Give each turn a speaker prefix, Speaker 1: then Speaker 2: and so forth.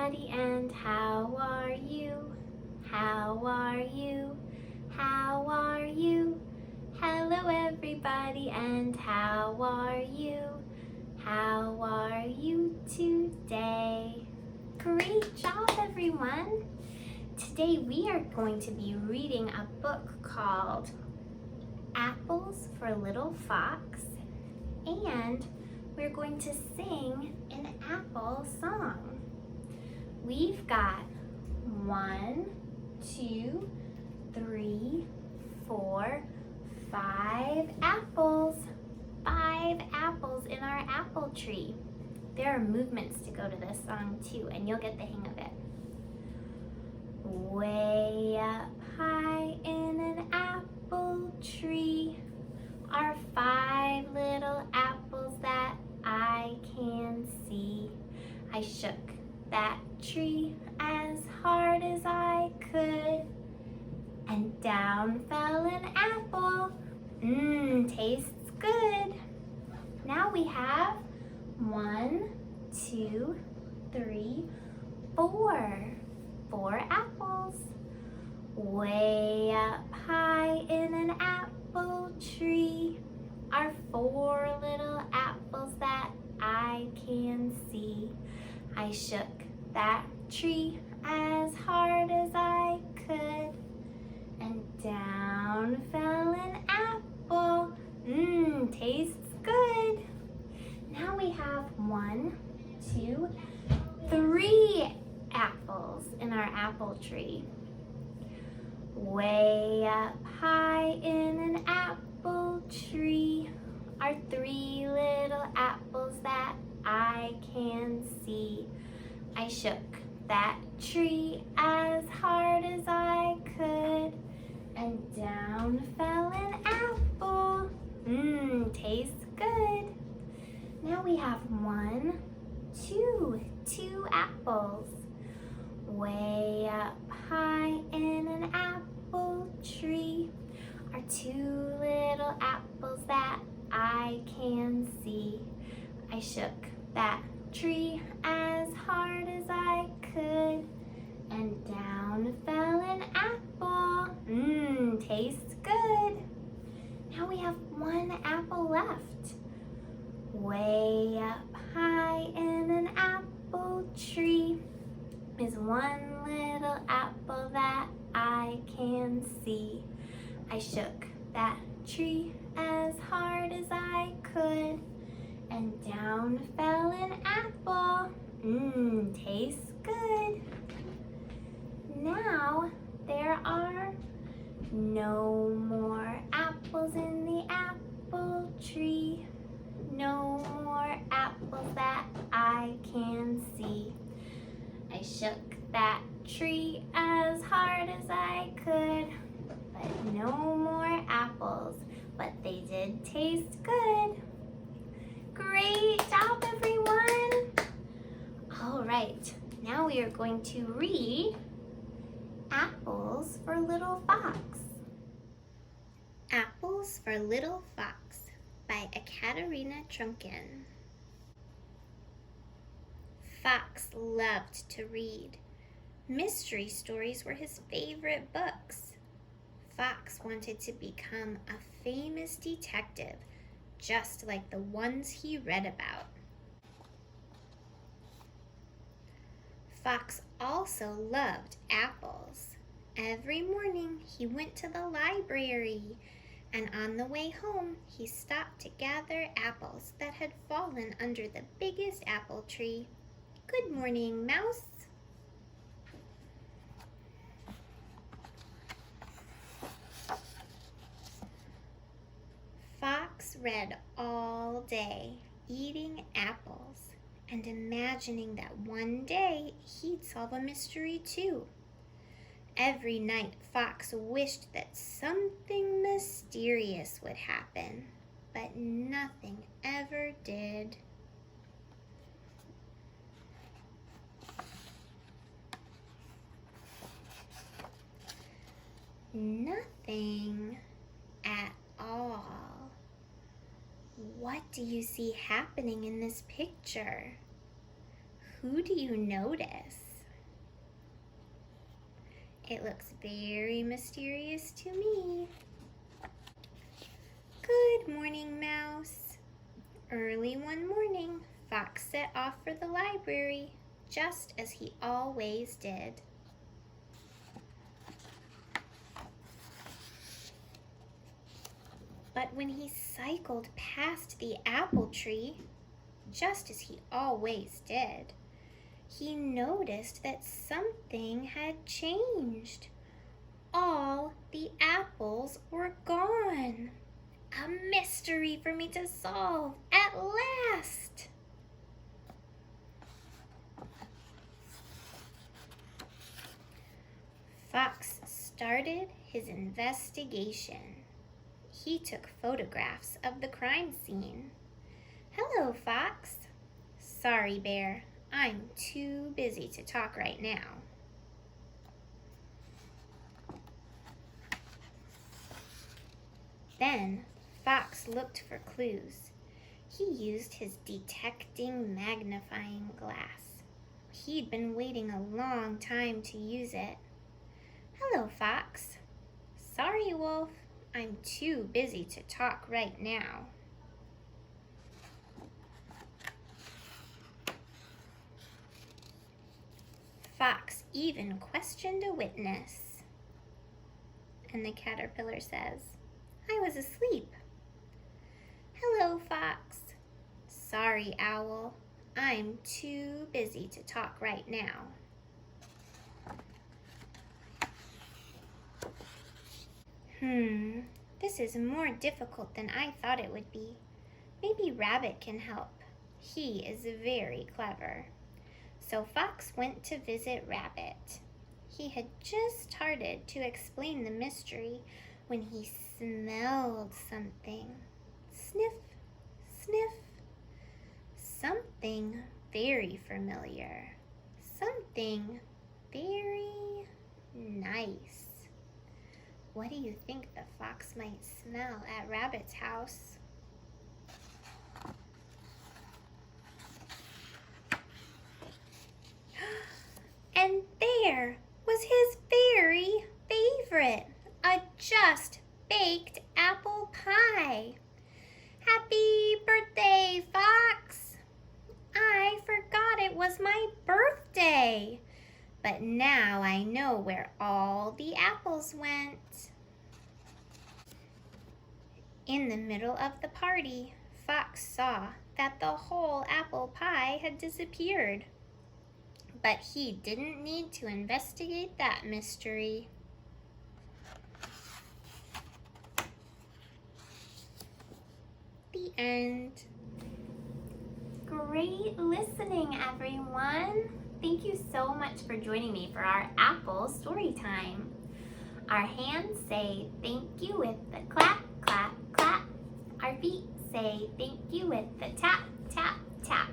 Speaker 1: everybody, and how are you? How are you? How are you? Hello everybody, and how are you? How are you today? Great job everyone! Today we are going to be reading a book called Apples for Little Fox, and we're going to sing an apple song. We've got 1, 2, 3, 4, 5 apples. 5 apples in our apple tree. There are movements to go to this song too, and you'll get the hang of it. Way up high in an apple tree are 5 little apples that I can see. I shook that tree as hard as I could, and down fell an apple. Tastes good. Now we have 1, 2, 3, 4. 4 apples. Way up high in an apple tree are 4 little apples that I can see. I shook that tree as hard as I could, and down fell an apple. Tastes good. Now we have 1, 2, 3 apples in our apple tree. Way up high in an apple tree are 3 little apples that I can see. I shook that tree as hard as I could, and down fell an apple. Tastes good. Now we have 1, 2 apples. Way up high in an apple tree are 2 little apples that I can see. I shook that tree as hard as I could, and down fell an apple. Tastes good. Now we have 1 apple left. Way up high in an apple tree is 1 little apple that I can see. I shook that tree as hard as I could, and down fell an apple. Tastes good. Now there are no more apples in the apple tree. No more apples that I can see. I shook that tree as hard as I could, but no more apples, but they did taste good. Great job, everyone! All right, now we are going to read Apples for Little Fox. Apples for Little Fox by Ekaterina Trunken. Fox loved to read. Mystery stories were his favorite books. Fox wanted to become a famous detective, just like the ones he read about. Fox also loved apples. Every morning he went to the library, and on the way home he stopped to gather apples that had fallen under the biggest apple tree. Good morning, Mouse. Fox read all day, eating apples, and imagining that one day he'd solve a mystery too. Every night, Fox wished that something mysterious would happen, but nothing ever did. Nothing at all. What do you see happening in this picture? Who do you notice? It looks very mysterious to me. Good morning, Mouse. Early one morning, Fox set off for the library, just as he always did. But when he cycled past the apple tree, just as he always did, he noticed that something had changed. All the apples were gone. A mystery for me to solve at last. Fox started his investigation. He took photographs of the crime scene. Hello, Fox. Sorry, Bear. I'm too busy to talk right now. Then Fox looked for clues. He used his detecting magnifying glass. He'd been waiting a long time to use it. Hello, Fox. Sorry, Wolf. I'm too busy to talk right now. Fox even questioned a witness. And the caterpillar says, I was asleep. Hello, Fox. Sorry, Owl. I'm too busy to talk right now. This is more difficult than I thought it would be. Maybe Rabbit can help. He is very clever. So Fox went to visit Rabbit. He had just started to explain the mystery when he smelled something. Sniff, sniff. Something very familiar. Something very nice. What do you think the fox might smell at Rabbit's house? And there was his very favorite, a just baked apple pie. Happy birthday, Fox! I forgot it was my birthday. But now I know where all the apples went. In the middle of the party, Fox saw that the whole apple pie had disappeared. But he didn't need to investigate that mystery. The end. Great listening, everyone. Thank you so much for joining me for our apple story time. Our hands say thank you with the clap, clap, clap. Our feet say thank you with the tap, tap, tap.